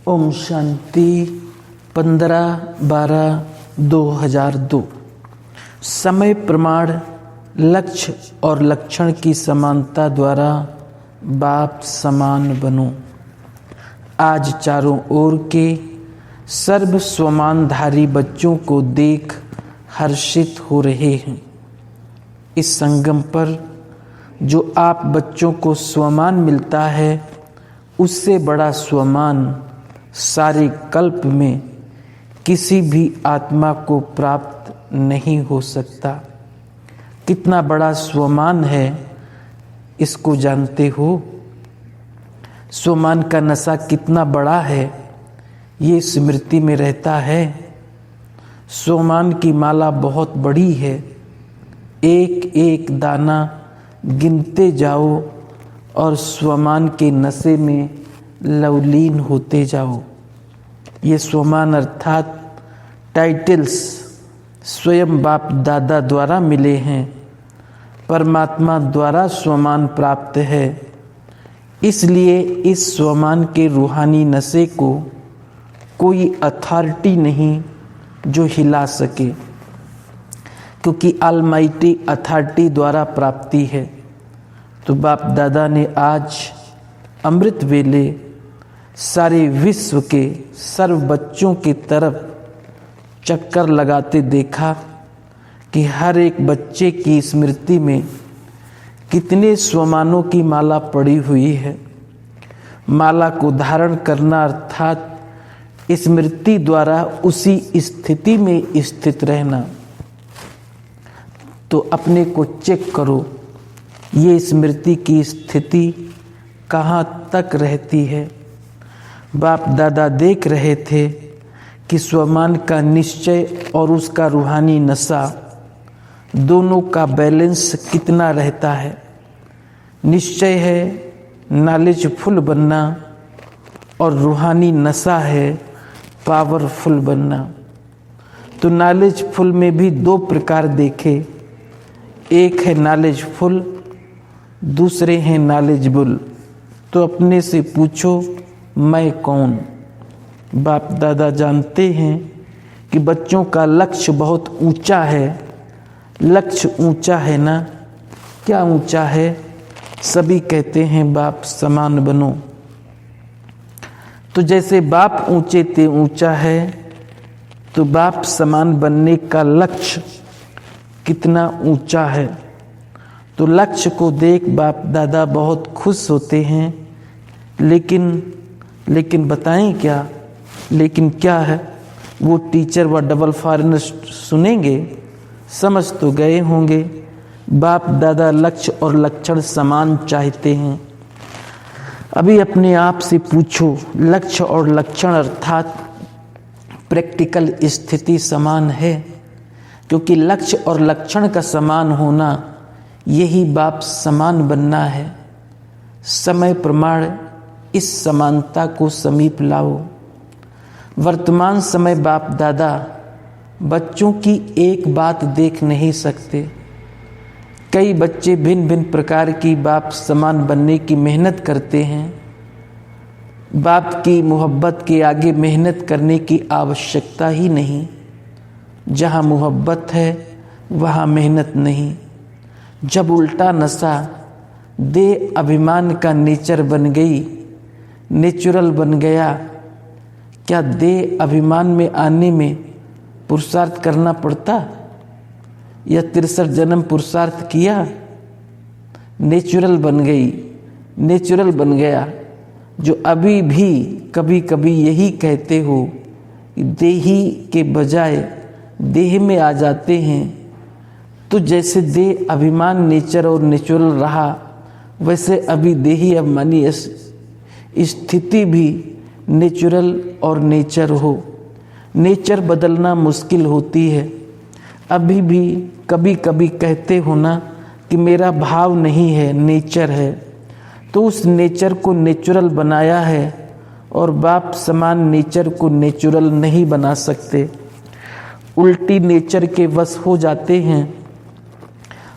ओम शांति 15/12/2002। समय प्रमाण लक्ष्य और लक्षण की समानता द्वारा बाप समान बनो। आज चारों ओर के सर्व स्वमानधारी बच्चों को देख हर्षित हो रहे हैं। इस संगम पर जो आप बच्चों को स्वमान मिलता है, उससे बड़ा स्वमान सारे कल्प में किसी भी आत्मा को प्राप्त नहीं हो सकता। कितना बड़ा स्वमान है, इसको जानते हो? स्वमान का नशा कितना बड़ा है, ये स्मृति में रहता है। स्वमान की माला बहुत बड़ी है। एक एक दाना गिनते जाओ और स्वमान के नशे में लवलीन होते जाओ। ये स्वमान अर्थात टाइटल्स स्वयं बाप दादा द्वारा मिले हैं। परमात्मा द्वारा स्वमान प्राप्त है। इसलिए इस स्वमान के रूहानी नशे को कोई अथॉरिटी नहीं जो हिला सके, क्योंकि ऑलमाइटी अथॉरिटी द्वारा प्राप्ति है। तो बाप दादा ने आज अमृत वेले सारे विश्व के सर्व बच्चों की तरफ चक्कर लगाते देखा कि हर एक बच्चे की स्मृति में कितने स्वमानों की माला पड़ी हुई है। माला को धारण करना अर्थात स्मृति द्वारा उसी स्थिति में स्थित रहना। तो अपने को चेक करो, ये स्मृति की स्थिति कहाँ तक रहती है। बाप दादा देख रहे थे कि स्वमान का निश्चय और उसका रूहानी नशा दोनों का बैलेंस कितना रहता है। निश्चय है नॉलेजफुल बनना और रूहानी नशा है पावरफुल बनना। तो नॉलेजफुल में भी दो प्रकार देखे, एक है नॉलेजफुल, दूसरे हैं नॉलेजेबल। तो अपने से पूछो, मैं कौन? बाप दादा जानते हैं कि बच्चों का लक्ष्य बहुत ऊंचा है। लक्ष्य ऊंचा है ना? क्या ऊंचा है? सभी कहते हैं बाप समान बनो। तो जैसे बाप ऊंचे ते ऊंचा है, तो बाप समान बनने का लक्ष्य कितना ऊंचा है। तो लक्ष्य को देख बाप दादा बहुत खुश होते हैं। लेकिन बताएं क्या? लेकिन क्या है? वो टीचर व डबल फॉरेनर सुनेंगे, समझ तो गए होंगे। बाप दादा लक्ष्य और लक्षण समान चाहते हैं। अभी अपने आप से पूछो, लक्ष्य और लक्षण अर्थात प्रैक्टिकल स्थिति समान है? क्योंकि लक्ष्य और लक्षण का समान होना, यही बाप समान बनना है। समय प्रमाण इस समानता को समीप लाओ। वर्तमान समय बाप दादा बच्चों की एक बात देख नहीं सकते। कई बच्चे भिन्न भिन्न प्रकार की बाप समान बनने की मेहनत करते हैं। बाप की मोहब्बत के आगे मेहनत करने की आवश्यकता ही नहीं। जहाँ मोहब्बत है वहाँ मेहनत नहीं। जब उल्टा नशा देह अभिमान का नेचर बन गई, नेचुरल बन गया, क्या देह अभिमान में आने में पुरुषार्थ करना पड़ता? या 63 जन्म पुरुषार्थ किया? नेचुरल बन गई, नेचुरल बन गया। जो अभी भी कभी कभी यही कहते हो कि देही के बजाय देह में आ जाते हैं, तो जैसे देह अभिमान नेचर और नेचुरल रहा, वैसे अभी देही अभिमानी स्थिति भी नेचुरल और नेचर हो। नेचर बदलना मुश्किल होती है। अभी भी कभी कभी कहते हो ना कि मेरा भाव नहीं है, नेचर है। तो उस नेचर को नेचुरल बनाया है, और बाप समान नेचर को नेचुरल नहीं बना सकते। उल्टी नेचर के वश हो जाते हैं,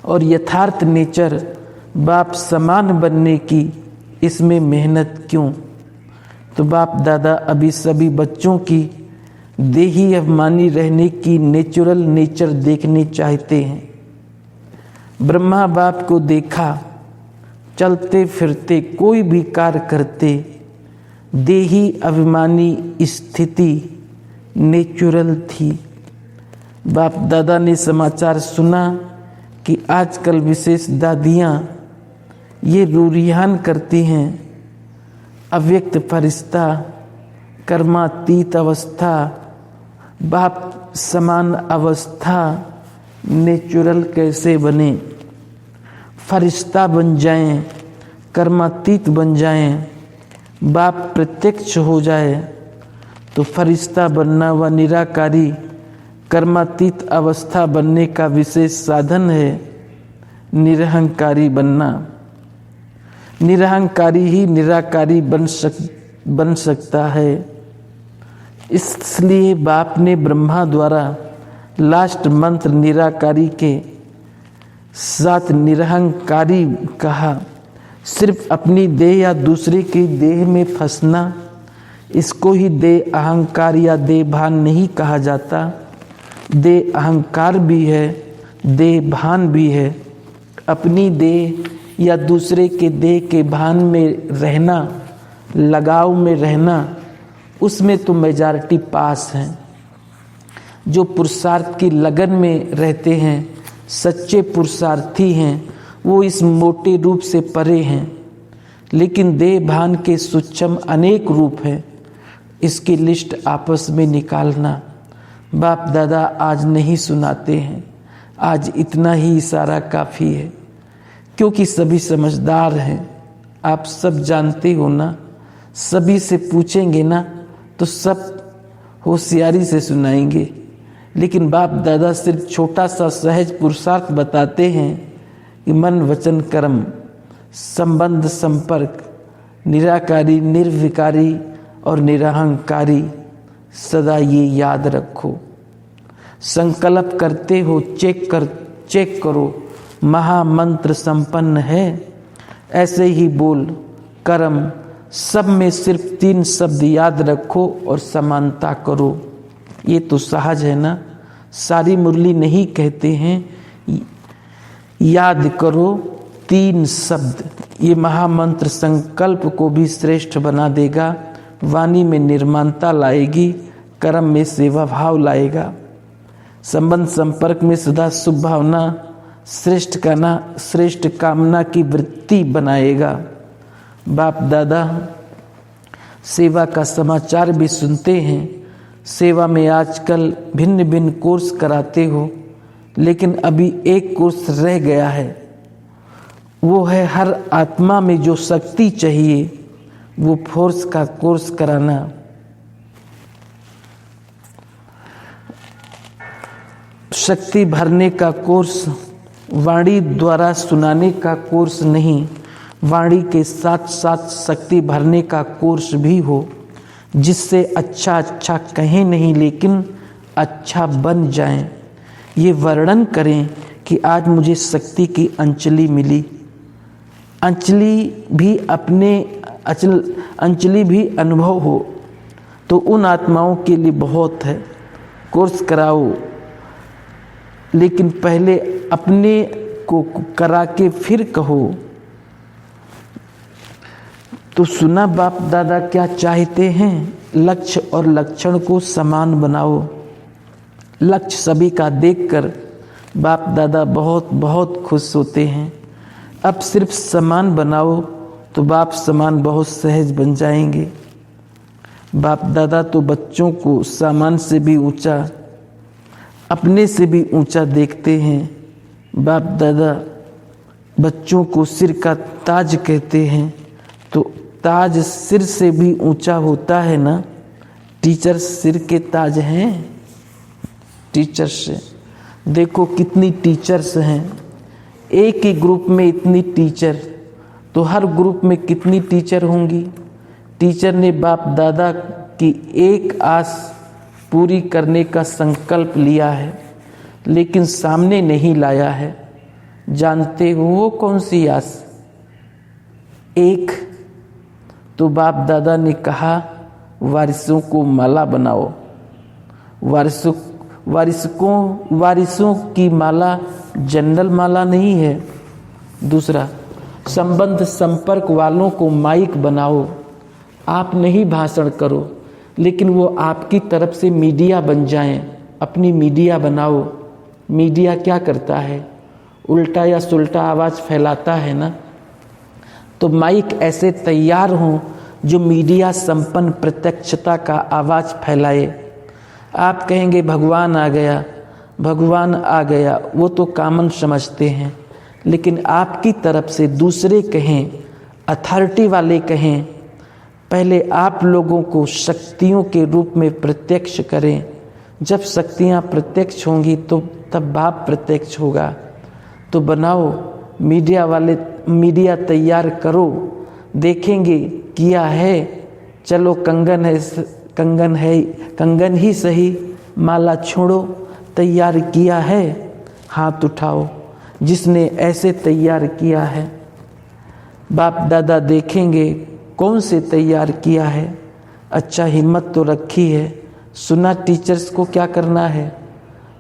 और यथार्थ नेचर बाप समान बनने की इसमें मेहनत क्यों? तो बाप दादा अभी सभी बच्चों की देही अभिमानी रहने की नेचुरल नेचर देखने चाहते हैं। ब्रह्मा बाप को देखा चलते फिरते कोई भी कार्य करते, देही अभिमानी स्थिति नेचुरल थी। बाप दादा ने समाचार सुना कि आजकल विशेष दादियाँ ये रूरियान करती हैं, अव्यक्त फरिश्ता, कर्मातीत अवस्था, बाप समान अवस्था नेचुरल कैसे बने, फरिश्ता बन जाएं, कर्मातीत बन जाएं, बाप प्रत्यक्ष हो जाए तो फरिश्ता बनना व निराकारी कर्मातीत अवस्था बनने का विशेष साधन है निरहंकारी बनना। निरहंकारी ही निराकारी बन सकता है। इसलिए बाप ने ब्रह्मा द्वारा लास्ट मंत्र निराकारी के साथ निरहंकारी कहा। सिर्फ अपनी देह या दूसरे की देह में फंसना, इसको ही देह अहंकार या देह भान नहीं कहा जाता। देह अहंकार भी है, देह भान भी है। अपनी देह या दूसरे के देह के भान में रहना, लगाव में रहना, उसमें तो मेजॉरिटी पास है। जो पुरुषार्थ की लगन में रहते हैं, सच्चे पुरुषार्थी हैं, वो इस मोटे रूप से परे हैं। लेकिन देह भान के सूक्ष्म अनेक रूप हैं, इसकी लिस्ट आपस में निकालना बाप दादा आज नहीं सुनाते हैं। आज इतना ही इशारा काफ़ी है, क्योंकि सभी समझदार हैं। आप सब जानते हो ना, सभी से पूछेंगे ना तो सब होशियारी से सुनाएंगे। लेकिन बाप दादा सिर्फ छोटा सा सहज पुरुषार्थ बताते हैं कि मन वचन कर्म, संबंध संपर्क, निराकारी निर्विकारी और निरहंकारी, सदा ये याद रखो। संकल्प करते हो चेक करो, महामंत्र संपन्न है। ऐसे ही बोल कर्म सब में सिर्फ 3 शब्द याद रखो और समानता करो। ये तो सहज है ना। सारी मुरली नहीं कहते हैं याद करो 3 शब्द। ये महामंत्र संकल्प को भी श्रेष्ठ बना देगा, वाणी में निर्माणता लाएगी, कर्म में सेवा भाव लाएगा, संबंध संपर्क में सदा शुभ भावना, श्रेष्ठ कामना की वृत्ति बनाएगा। बाप दादा सेवा का समाचार भी सुनते हैं। सेवा में आजकल भिन्न भिन्न कोर्स कराते हो, लेकिन अभी एक कोर्स रह गया है। वो है हर आत्मा में जो शक्ति चाहिए, वो फोर्स का कोर्स कराना। शक्ति भरने का कोर्स, वाणी द्वारा सुनाने का कोर्स नहीं, वाणी के साथ साथ शक्ति भरने का कोर्स भी हो, जिससे अच्छा कहें नहीं लेकिन अच्छा बन जाएं। ये वर्णन करें कि आज मुझे शक्ति की अंजलि मिली। अंजलि भी अनुभव हो तो उन आत्माओं के लिए बहुत है। कोर्स कराओ, लेकिन पहले अपने को करा के फिर कहो। तो सुना बाप दादा क्या चाहते हैं? लक्ष्य और लक्षण को समान बनाओ। लक्ष्य सभी का देखकर बाप दादा बहुत बहुत खुश होते हैं। अब सिर्फ समान बनाओ तो बाप समान बहुत सहज बन जाएंगे। बाप दादा तो बच्चों को सामान से भी ऊंचा, अपने से भी ऊंचा देखते हैं। बाप दादा बच्चों को सिर का ताज कहते हैं, तो ताज सिर से भी ऊंचा होता है ना। टीचर सिर के ताज हैं। टीचर से देखो कितनी टीचर्स हैं। एक ही ग्रुप में इतनी टीचर, तो हर ग्रुप में कितनी टीचर होंगी। टीचर ने बाप दादा की एक आस पूरी करने का संकल्प लिया है, लेकिन सामने नहीं लाया है। जानते हो वो कौन सी आस? एक तो बाप दादा ने कहा वारिसों को माला बनाओ। वारिसों की माला जनरल माला नहीं है। दूसरा, संबंध संपर्क वालों को माइक बनाओ। आप नहीं भाषण करो, लेकिन वो आपकी तरफ से मीडिया बन जाएं। अपनी मीडिया बनाओ। मीडिया क्या करता है? उल्टा या सुल्टा आवाज़ फैलाता है ना। तो माइक ऐसे तैयार हों जो मीडिया संपन्न प्रत्यक्षता का आवाज़ फैलाए। आप कहेंगे भगवान आ गया, भगवान आ गया, वो तो कॉमन समझते हैं, लेकिन आपकी तरफ से दूसरे कहें, अथॉरिटी वाले कहें, पहले आप लोगों को शक्तियों के रूप में प्रत्यक्ष करें। जब शक्तियाँ प्रत्यक्ष होंगी तो तब बाप प्रत्यक्ष होगा। तो बनाओ, मीडिया वाले मीडिया तैयार करो। देखेंगे किया है, चलो कंगन ही सही, माला छोड़ो। तैयार किया है, हाथ उठाओ जिसने ऐसे तैयार किया है। बाप दादा देखेंगे कौन से तैयार किया है। अच्छा, हिम्मत तो रखी है। सुना टीचर्स को क्या करना है?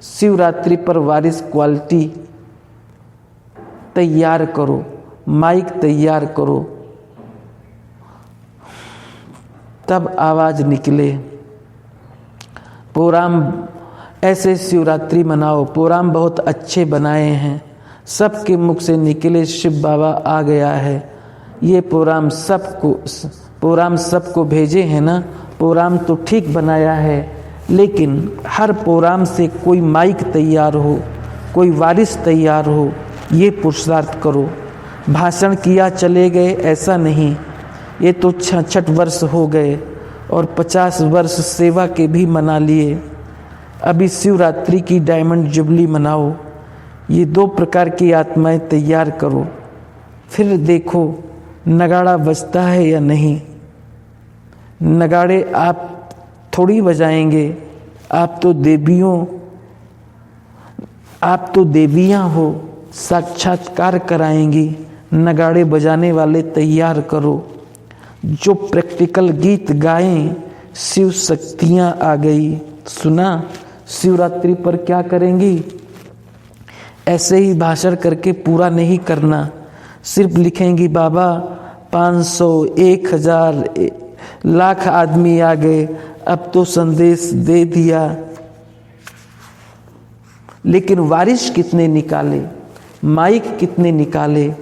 शिवरात्रि पर वारिस क्वालिटी तैयार करो, माइक तैयार करो, तब आवाज निकले। प्रोग्राम ऐसे शिवरात्रि मनाओ। प्रोग्राम बहुत अच्छे बनाए हैं, सबके मुख से निकले शिव बाबा आ गया है। ये प्रोग्राम सबको भेजे हैं ना। प्रोग्राम तो ठीक बनाया है, लेकिन हर प्रोग्राम से कोई माइक तैयार हो, कोई वारिस तैयार हो, ये पुरुषार्थ करो। भाषण किया चले गए ऐसा नहीं। ये तो 66 वर्ष हो गए और 50 वर्ष सेवा के भी मना लिए। अभी शिवरात्रि की डायमंड जुबली मनाओ। ये 2 प्रकार की आत्माएं तैयार करो, फिर देखो नगाड़ा बजता है या नहीं। नगाड़े आप थोड़ी बजाएंगे, आप तो देवियां हो, साक्षात्कार कराएंगी। नगाड़े बजाने वाले तैयार करो, जो प्रैक्टिकल गीत गाएं। शिव शक्तियां आ गई। सुना शिवरात्रि पर क्या करेंगी? ऐसे ही भाषण करके पूरा नहीं करना। सिर्फ लिखेंगी बाबा 500, 1000, लाख आदमी आ गए, अब तो संदेश दे दिया। लेकिन वारिस कितने निकाले, माइक कितने निकाले?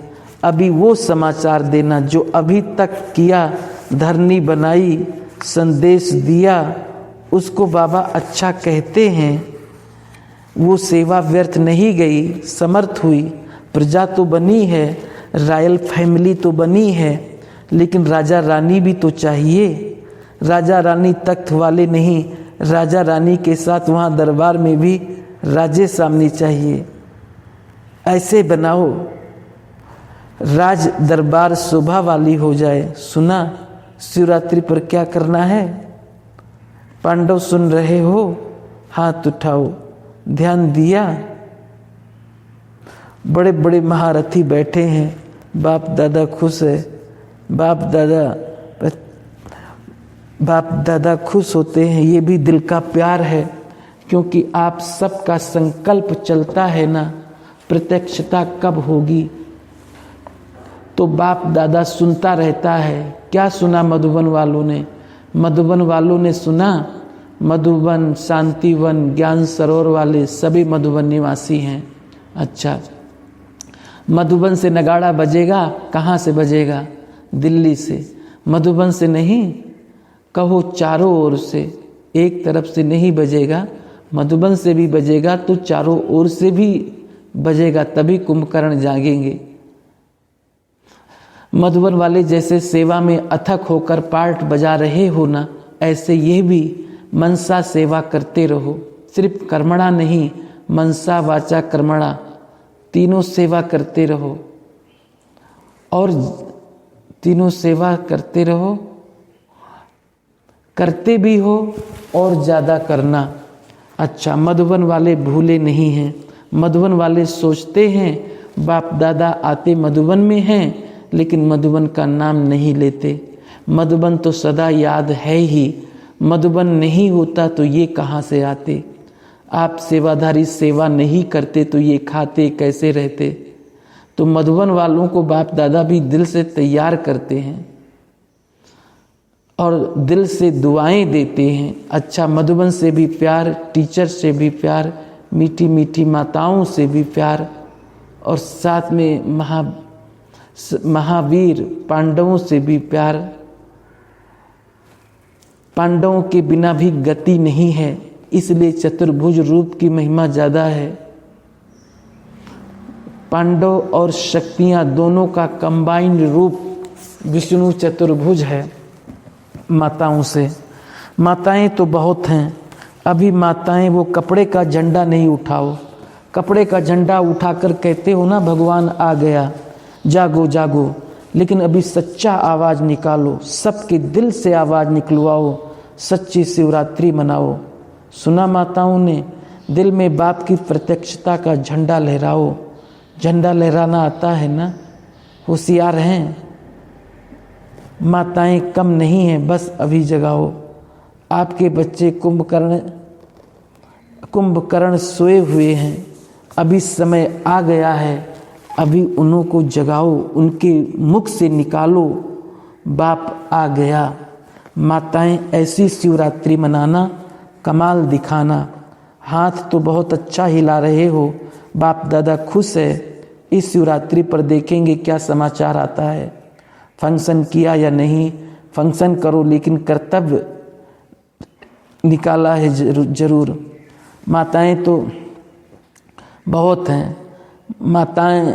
अभी वो समाचार देना जो अभी तक किया, धरनी बनाई, संदेश दिया, उसको बाबा अच्छा कहते हैं। वो सेवा व्यर्थ नहीं गई, समर्थ हुई। प्रजा तो बनी है, रॉयल फैमिली तो बनी है, लेकिन राजा रानी भी तो चाहिए। राजा रानी तख्त वाले नहीं, राजा रानी के साथ वहाँ दरबार में भी राजे सामने चाहिए। ऐसे बनाओ राज दरबार शोभा वाली हो जाए। सुना शिवरात्रि पर क्या करना है? पांडव सुन रहे हो? हाथ उठाओ। ध्यान दिया? बड़े बड़े महारथी बैठे हैं, बाप दादा खुश है। बाप दादा खुश होते हैं, ये भी दिल का प्यार है, क्योंकि आप सबका संकल्प चलता है ना। प्रत्यक्षता कब होगी? तो बाप दादा सुनता रहता है। क्या सुना मधुबन वालों ने? मधुबन वालों ने सुना, मधुबन, शांतिवन, ज्ञान सरोवर वाले सभी मधुबन निवासी हैं। अच्छा, मधुबन से नगाड़ा बजेगा, कहाँ से बजेगा? दिल्ली से। मधुबन से नहीं, कहो चारों ओर से। एक तरफ से नहीं बजेगा, मधुबन से भी बजेगा तो चारों ओर से भी बजेगा, तभी कुंभकर्ण जागेंगे। मधुबन वाले जैसे सेवा में अथक होकर पार्ट बजा रहे हो ना, ऐसे ये भी मनसा सेवा करते रहो। सिर्फ कर्मणा नहीं, मनसा वाचा कर्मणा तीनों सेवा करते रहो। और तीनों सेवा करते रहो, करते भी हो और ज़्यादा करना। अच्छा, मधुबन वाले भूले नहीं हैं। मधुबन वाले सोचते हैं बाप दादा आते मधुबन में हैं, लेकिन मधुबन का नाम नहीं लेते। मधुबन तो सदा याद है ही, मधुबन नहीं होता तो ये कहाँ से आते। आप सेवाधारी सेवा नहीं करते तो ये खाते कैसे रहते। तो मधुबन वालों को बाप दादा भी दिल से तैयार करते हैं और दिल से दुआएं देते हैं। अच्छा, मधुबन से भी प्यार, टीचर से भी प्यार, मीठी मीठी माताओं से भी प्यार, और साथ में महावीर पांडवों से भी प्यार। पांडवों के बिना भी गति नहीं है, इसलिए चतुर्भुज रूप की महिमा ज़्यादा है। पांडव और शक्तियाँ दोनों का कंबाइंड रूप विष्णु चतुर्भुज है। माताओं से, माताएं तो बहुत हैं। अभी माताएं वो कपड़े का झंडा नहीं उठाओ, कपड़े का झंडा उठाकर कहते हो ना भगवान आ गया, जागो जागो, लेकिन अभी सच्चा आवाज़ निकालो, सबके दिल से आवाज़ निकलवाओ, सच्ची शिवरात्रि मनाओ। सुना माताओं ने, दिल में बाप की प्रत्यक्षता का झंडा लहराओ। झंडा लहराना आता है ना, होशियार हैं। माताएं कम नहीं हैं, बस अभी जगाओ। आपके बच्चे कुंभकर्ण सोए हुए हैं, अभी समय आ गया है, अभी उन्हों को जगाओ, उनके मुख से निकालो, बाप आ गया। माताएं ऐसी शिवरात्रि मनाना, कमाल दिखाना। हाथ तो बहुत अच्छा हिला रहे हो, बाप दादा खुश है। इस शिवरात्रि पर देखेंगे क्या समाचार आता है। फंक्शन किया या नहीं, फंक्शन करो, लेकिन कर्तव्य निकाला है जरूर। माताएं तो बहुत हैं।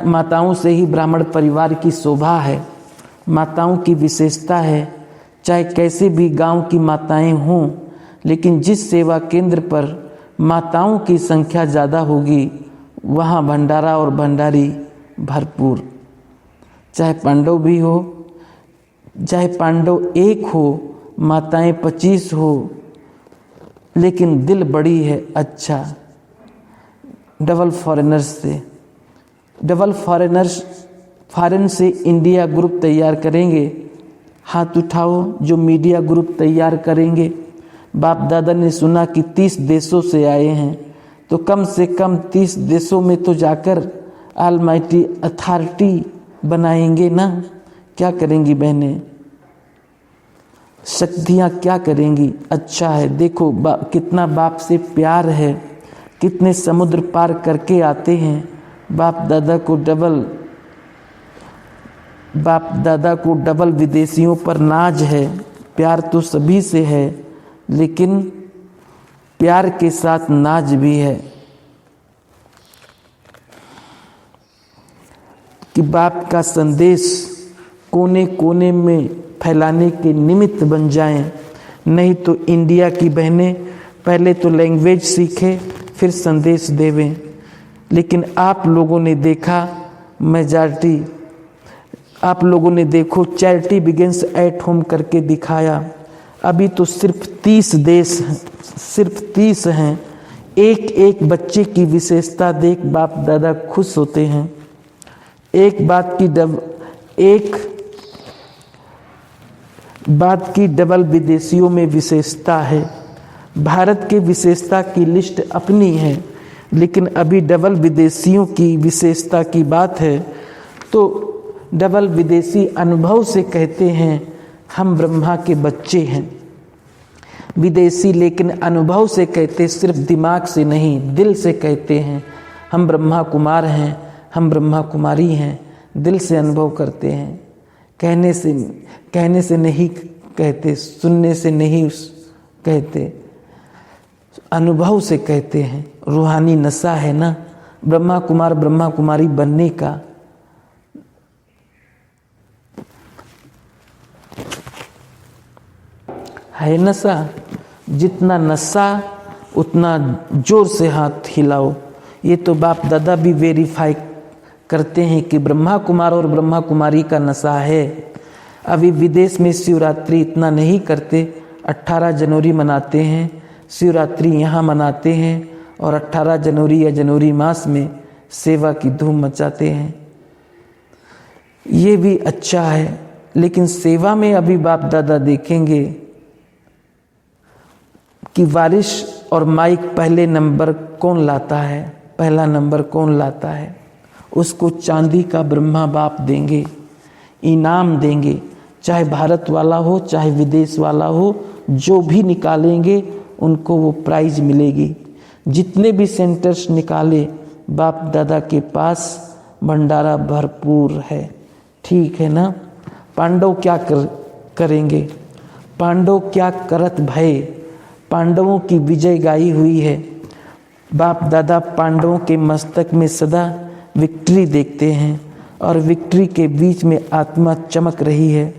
माताओं से ही ब्राह्मण परिवार की शोभा है, माताओं की विशेषता है। चाहे कैसे भी गांव की माताएं हों, लेकिन जिस सेवा केंद्र पर माताओं की संख्या ज़्यादा होगी, वहाँ भंडारा और भंडारी भरपूर। चाहे पांडव भी हो, चाहे पांडव 1 हो, माताएं 25 हो, लेकिन दिल बड़ी है। अच्छा, डबल फॉरेन से इंडिया ग्रुप तैयार करेंगे। हाथ उठाओ जो मीडिया ग्रुप तैयार करेंगे। बाप दादा ने सुना कि 30 देशों से आए हैं, तो कम से कम 30 देशों में तो जाकर ऑलमाइटी अथॉरिटी बनाएंगे ना। क्या करेंगी बहनें, शक्तियाँ क्या करेंगी। अच्छा है, देखो कितना बाप से प्यार है, कितने समुद्र पार करके आते हैं। बाप दादा को डबल विदेशियों पर नाज है। प्यार तो सभी से है, लेकिन प्यार के साथ नाज भी है कि बाप का संदेश कोने कोने में फैलाने के निमित्त बन जाएं। नहीं तो इंडिया की बहनें पहले तो लैंग्वेज सीखें, फिर संदेश देवें। लेकिन आप लोगों ने देखा, मेजॉरिटी आप लोगों ने देखो, चैरिटी बिगिंस एट होम करके दिखाया। अभी तो सिर्फ 30 देश हैं, सिर्फ 30 हैं। एक बच्चे की विशेषता देख बाप दादा खुश होते हैं। एक बात की डबल विदेशियों में विशेषता है। भारत के विशेषता की लिस्ट अपनी है, लेकिन अभी डबल विदेशियों की विशेषता की बात है। तो डबल विदेशी अनुभव से कहते हैं हम ब्रह्मा के बच्चे हैं। विदेशी लेकिन अनुभव से कहते, सिर्फ दिमाग से नहीं, दिल से कहते हैं हम ब्रह्मा कुमार हैं, हम ब्रह्मा कुमारी हैं। दिल से अनुभव करते हैं, कहने से नहीं कहते, सुनने से नहीं कहते, अनुभव से कहते हैं। रूहानी नशा है ना ब्रह्मा कुमार ब्रह्मा कुमारी बनने का। है नशा, जितना नशा उतना जोर से हाथ हिलाओ। ये तो बाप दादा भी वेरीफाई करते हैं कि ब्रह्मा कुमार और ब्रह्मा कुमारी का नशा है। अभी विदेश में शिवरात्रि इतना नहीं करते, 18 जनवरी मनाते हैं शिवरात्रि, यहाँ मनाते हैं और 18 जनवरी या जनवरी मास में सेवा की धूम मचाते हैं। ये भी अच्छा है, लेकिन सेवा में अभी बाप दादा देखेंगे कि वारिस और माइक पहले नंबर कौन लाता है, पहला नंबर कौन लाता है, उसको चांदी का ब्रह्मा बाप देंगे, इनाम देंगे। चाहे भारत वाला हो चाहे विदेश वाला हो, जो भी निकालेंगे उनको वो प्राइज मिलेगी। जितने भी सेंटर्स निकाले, बाप दादा के पास भंडारा भरपूर है। ठीक है ना। पांडव क्या करेंगे? पांडव क्या करत भय, पांडवों की विजय गाई हुई है। बाप दादा पांडवों के मस्तक में सदा विक्ट्री देखते हैं और विक्ट्री के बीच में आत्मा चमक रही है।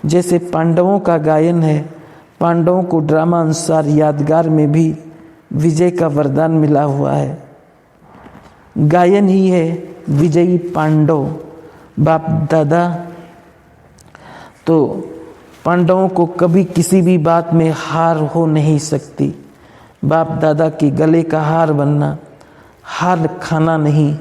जैसे पांडवों का गायन है, पांडवों को ड्रामा अनुसार यादगार में भी विजय का वरदान मिला हुआ है। गायन ही है विजयी पांडव। बाप दादा तो पांडवों को कभी किसी भी बात में हार हो नहीं सकती। बाप दादा के गले का हार बनना, हार खाना नहीं।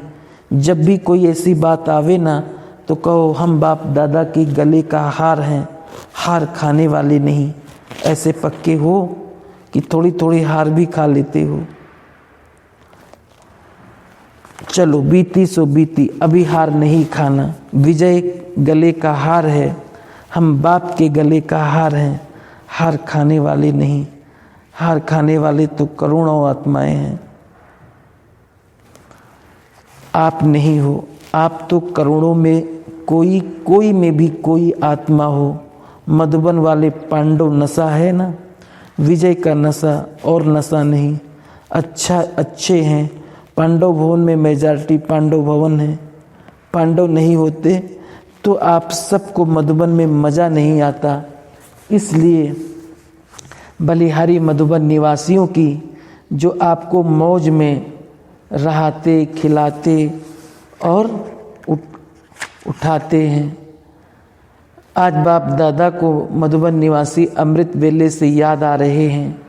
जब भी कोई ऐसी बात आवे ना तो कहो हम बाप दादा के गले का हार हैं, हार खाने वाले नहीं। ऐसे पक्के हो कि थोड़ी थोड़ी हार भी खा लेते हो। चलो बीती सो बीती, अभी हार नहीं खाना। विजय गले का हार है, हम बाप के गले का हार हैं, हार खाने वाले नहीं। हार खाने वाले तो करोड़ों आत्माएं हैं, आप नहीं हो। आप तो करोड़ों में कोई में भी कोई आत्मा हो। मधुबन वाले पांडव नशा है ना, विजय का नशा और नशा नहीं। अच्छे हैं। पांडव भवन में मेजॉरिटी पांडव भवन है। पांडव नहीं होते तो आप सबको मधुबन में मज़ा नहीं आता। इसलिए बलिहारी मधुबन निवासियों की जो आपको मौज में रहते खिलाते और उठाते हैं। आज बाप दादा को मधुबन निवासी अमृत वेले से याद आ रहे हैं।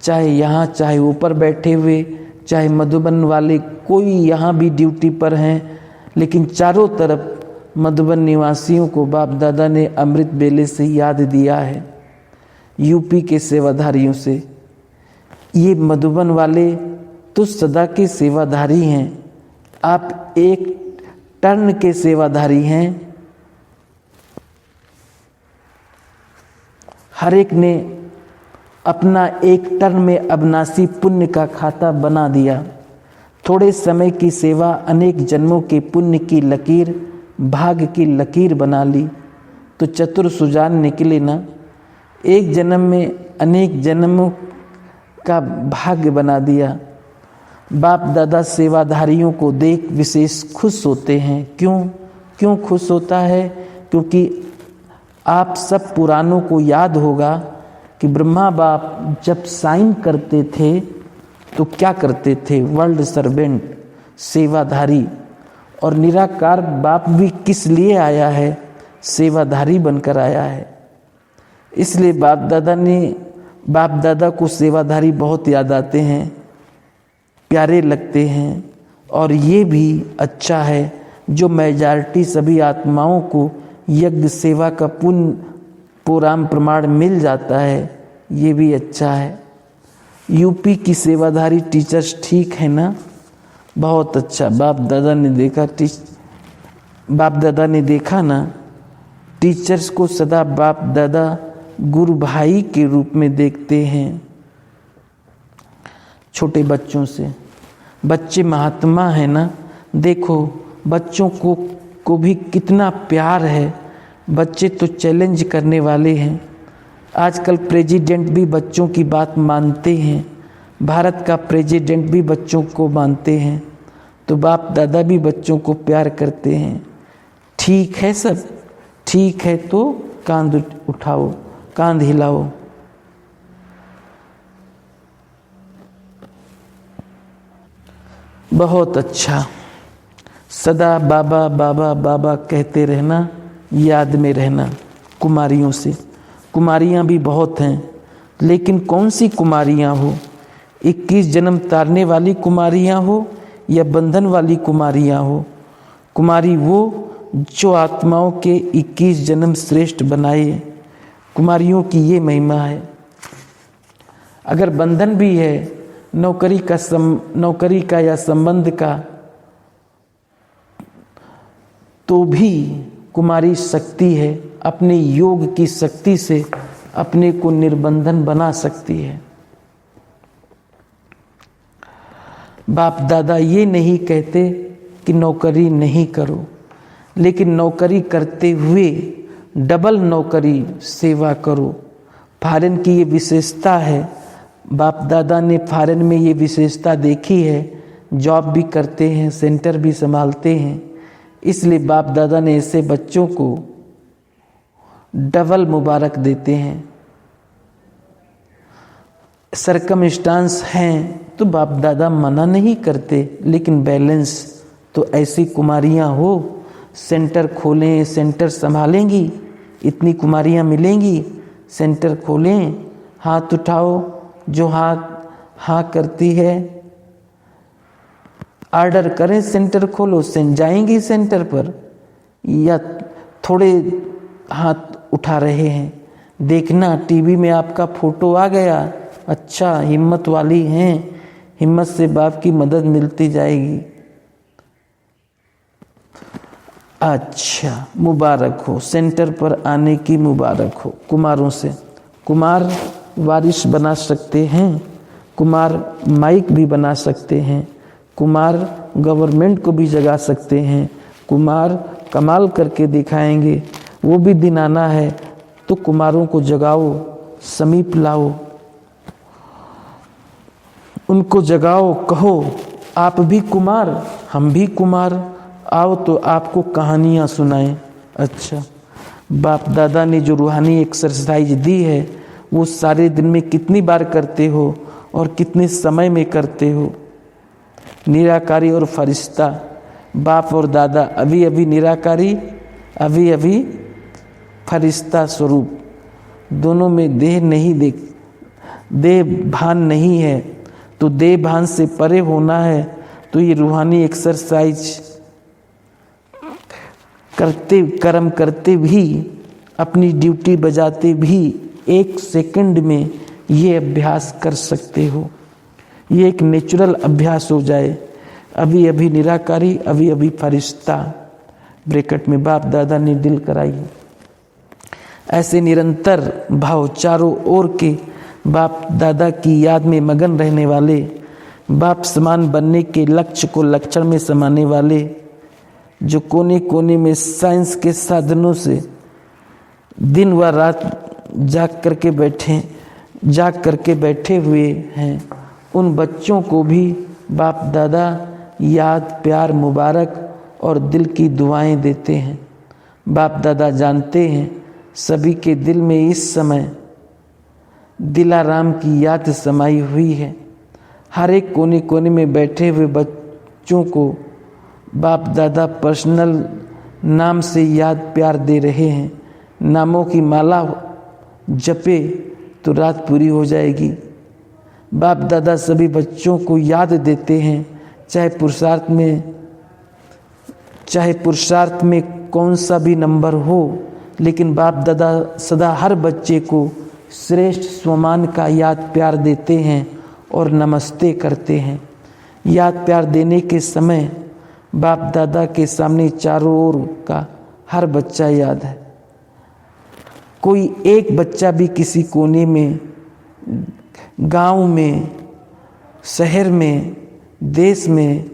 चाहे यहाँ चाहे ऊपर बैठे हुए, चाहे मधुबन वाले कोई यहाँ भी ड्यूटी पर हैं, लेकिन चारों तरफ मधुबन निवासियों को बाप दादा ने अमृत वेले से याद दिया है। यूपी के सेवाधारियों से, ये मधुबन वाले तो सदा के सेवाधारी हैं। आप एक टर्न के सेवाधारी हैं। हर एक ने अपना एक टर्न में अविनाशी पुण्य का खाता बना दिया। थोड़े समय की सेवा अनेक जन्मों के पुण्य की लकीर, भाग्य की लकीर बना ली तो चतुर सुजान निकले ना। एक जन्म में अनेक जन्मों का भाग्य बना दिया। बाप दादा सेवाधारियों को देख विशेष खुश होते हैं। क्यों खुश होता है? क्योंकि आप सब पुरानों को याद होगा कि ब्रह्मा बाप जब साइन करते थे तो क्या करते थे? वर्ल्ड सर्वेंट, सेवाधारी। और निराकार बाप भी किस लिए आया है? सेवाधारी बनकर आया है। इसलिए बाप दादा को सेवाधारी बहुत याद आते हैं, प्यारे लगते हैं। और ये भी अच्छा है जो मेजॉरिटी सभी आत्माओं को यज्ञ सेवा का पुण्य पुराण प्रमाण मिल जाता है, ये भी अच्छा है। यूपी की सेवाधारी टीचर्स ठीक है ना? बहुत अच्छा। बाप दादा ने देखा ना, टीचर्स को सदा बाप दादा गुरु भाई के रूप में देखते हैं। छोटे बच्चों से, बच्चे महात्मा है ना। देखो बच्चों को भी कितना प्यार है। बच्चे तो चैलेंज करने वाले हैं। आजकल प्रेसिडेंट भी बच्चों की बात मानते हैं। भारत का प्रेसिडेंट भी बच्चों को मानते हैं। तो बाप दादा भी बच्चों को प्यार करते हैं। ठीक है, सब ठीक है तो कांध उठाओ, कांध हिलाओ। बहुत अच्छा। सदा बाबा बाबा बाबा कहते रहना, याद में रहना। कुमारियों से, कुमारियां भी बहुत हैं, लेकिन कौन सी कुमारियां हो? 21 जन्म तारने वाली कुमारियां हो या बंधन वाली कुमारियां हो? कुमारी वो जो आत्माओं के 21 जन्म श्रेष्ठ बनाए। कुमारियों की ये महिमा है। अगर बंधन भी है नौकरी का या संबंध का, तो भी कुमारी शक्ति है, अपने योग की शक्ति से अपने को निर्बंधन बना सकती है। बाप दादा ये नहीं कहते कि नौकरी नहीं करो, लेकिन नौकरी करते हुए डबल नौकरी सेवा करो। फॉरेन की ये विशेषता है, बाप दादा ने फॉरेन में ये विशेषता देखी है। जॉब भी करते हैं, सेंटर भी संभालते हैं, इसलिए बाप दादा ने ऐसे बच्चों को डबल मुबारक देते हैं। सरकमस्टांस हैं तो बाप दादा मना नहीं करते, लेकिन बैलेंस तो ऐसी कुमारियां हो, सेंटर खोलें, सेंटर संभालेंगी, इतनी कुमारियां मिलेंगी, सेंटर खोलें, हाथ उठाओ, जो हाँ करती है ऑर्डर करें, सेंटर खोलो, जाएंगी सेंटर पर, या थोड़े हाथ उठा रहे हैं, देखना टीवी में आपका फोटो आ गया, अच्छा हिम्मत वाली हैं, हिम्मत से बाप की मदद मिलती जाएगी। अच्छा, मुबारक हो, सेंटर पर आने की मुबारक हो। कुमारों से कुमार वारिस बना सकते हैं, कुमार माइक भी बना सकते हैं, कुमार गवर्नमेंट को भी जगा सकते हैं, कुमार कमाल करके दिखाएंगे। वो भी दिन आना है तो कुमारों को जगाओ, समीप लाओ, उनको जगाओ, कहो आप भी कुमार, हम भी कुमार, आओ तो आपको कहानियाँ सुनाएं। अच्छा, बाप दादा ने जो रूहानी एक्सरसाइज दी है वो सारे दिन में कितनी बार करते हो और कितने समय में करते हो? निराकारी और फरिश्ता, बाप और दादा अभी अभी निराकारी, अभी अभी फरिश्ता स्वरूप, दोनों में देह भान नहीं है। तो देह भान से परे होना है तो ये रूहानी एक्सरसाइज करते, कर्म करते भी, अपनी ड्यूटी बजाते भी 1 सेकंड में ये अभ्यास कर सकते हो। ये एक नेचुरल अभ्यास हो जाए। अभी अभी निराकारी, अभी अभी फरिश्ता, ब्रैकेट में बाप दादा ने दिल कराई। ऐसे निरंतर भाव चारों ओर के बाप दादा की याद में मगन रहने वाले, बाप समान बनने के लक्ष्य को लक्षण में समाने वाले, जो कोने कोने में साइंस के साधनों से दिन व रात जाग करके बैठे हुए हैं, उन बच्चों को भी बाप दादा याद, प्यार, मुबारक और दिल की दुआएं देते हैं। बाप दादा जानते हैं सभी के दिल में इस समय दिलाराम की याद समाई हुई है। हर एक कोने कोने में बैठे हुए बच्चों को बाप दादा पर्सनल नाम से याद, प्यार दे रहे हैं। नामों की माला जपे तो रात पूरी हो जाएगी। बाप दादा सभी बच्चों को याद देते हैं, चाहे पुरुषार्थ में कौन सा भी नंबर हो, लेकिन बाप दादा सदा हर बच्चे को श्रेष्ठ स्वमान का याद प्यार देते हैं और नमस्ते करते हैं। याद प्यार देने के समय बाप दादा के सामने चारों ओर का हर बच्चा याद है। कोई एक बच्चा भी किसी कोने में, गांव में, शहर में, देश में,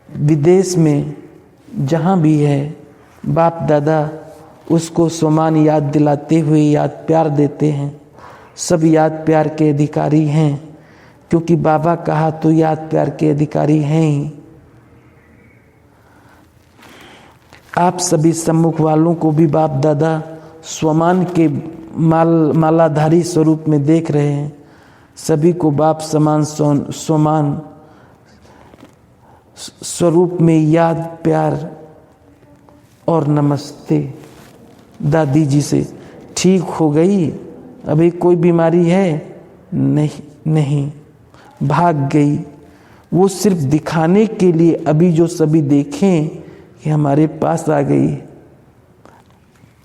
विदेश में, जहाँ भी है, बाप दादा उसको समान याद दिलाते हुए याद प्यार देते हैं। सब याद प्यार के अधिकारी हैं, क्योंकि बाबा कहा तो याद प्यार के अधिकारी हैं ही। आप सभी सम्मुख वालों को भी बाप दादा स्वमान के मालाधारी स्वरूप में देख रहे हैं। सभी को बाप समान स्वमान स्वरूप में याद, प्यार और नमस्ते। दादी जी से ठीक हो गई, अभी कोई बीमारी है? नहीं, भाग गई। वो सिर्फ दिखाने के लिए अभी जो सभी देखें कि हमारे पास आ गई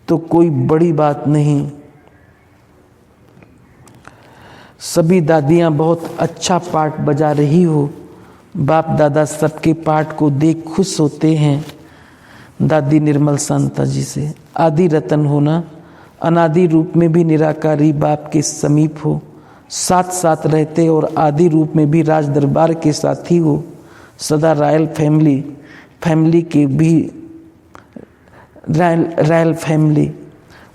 तो कोई बड़ी बात नहीं। सभी दादियाँ बहुत अच्छा पाठ बजा रही हो, बाप दादा सबके पाठ को देख खुश होते हैं। दादी निर्मल शांता जी से, आदि रतन होना, अनादि रूप में भी निराकारी बाप के समीप हो, साथ साथ रहते और आदि रूप में भी राज दरबार के साथी हो, सदा रॉयल फैमिली के भी रॉयल फैमिली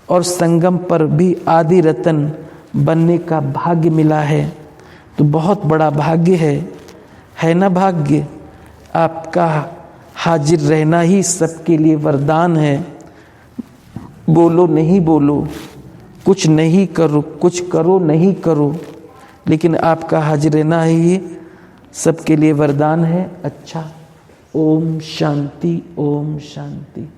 और संगम पर भी आदि रतन बनने का भाग्य मिला है। तो बहुत बड़ा भाग्य है ना भाग्य? आपका हाजिर रहना ही सबके लिए वरदान है। बोलो नहीं बोलो, कुछ नहीं करो, कुछ करो नहीं करो, लेकिन आपका हाजिर रहना ही सबके लिए वरदान है। अच्छा, ओम शांति, ओम शांति।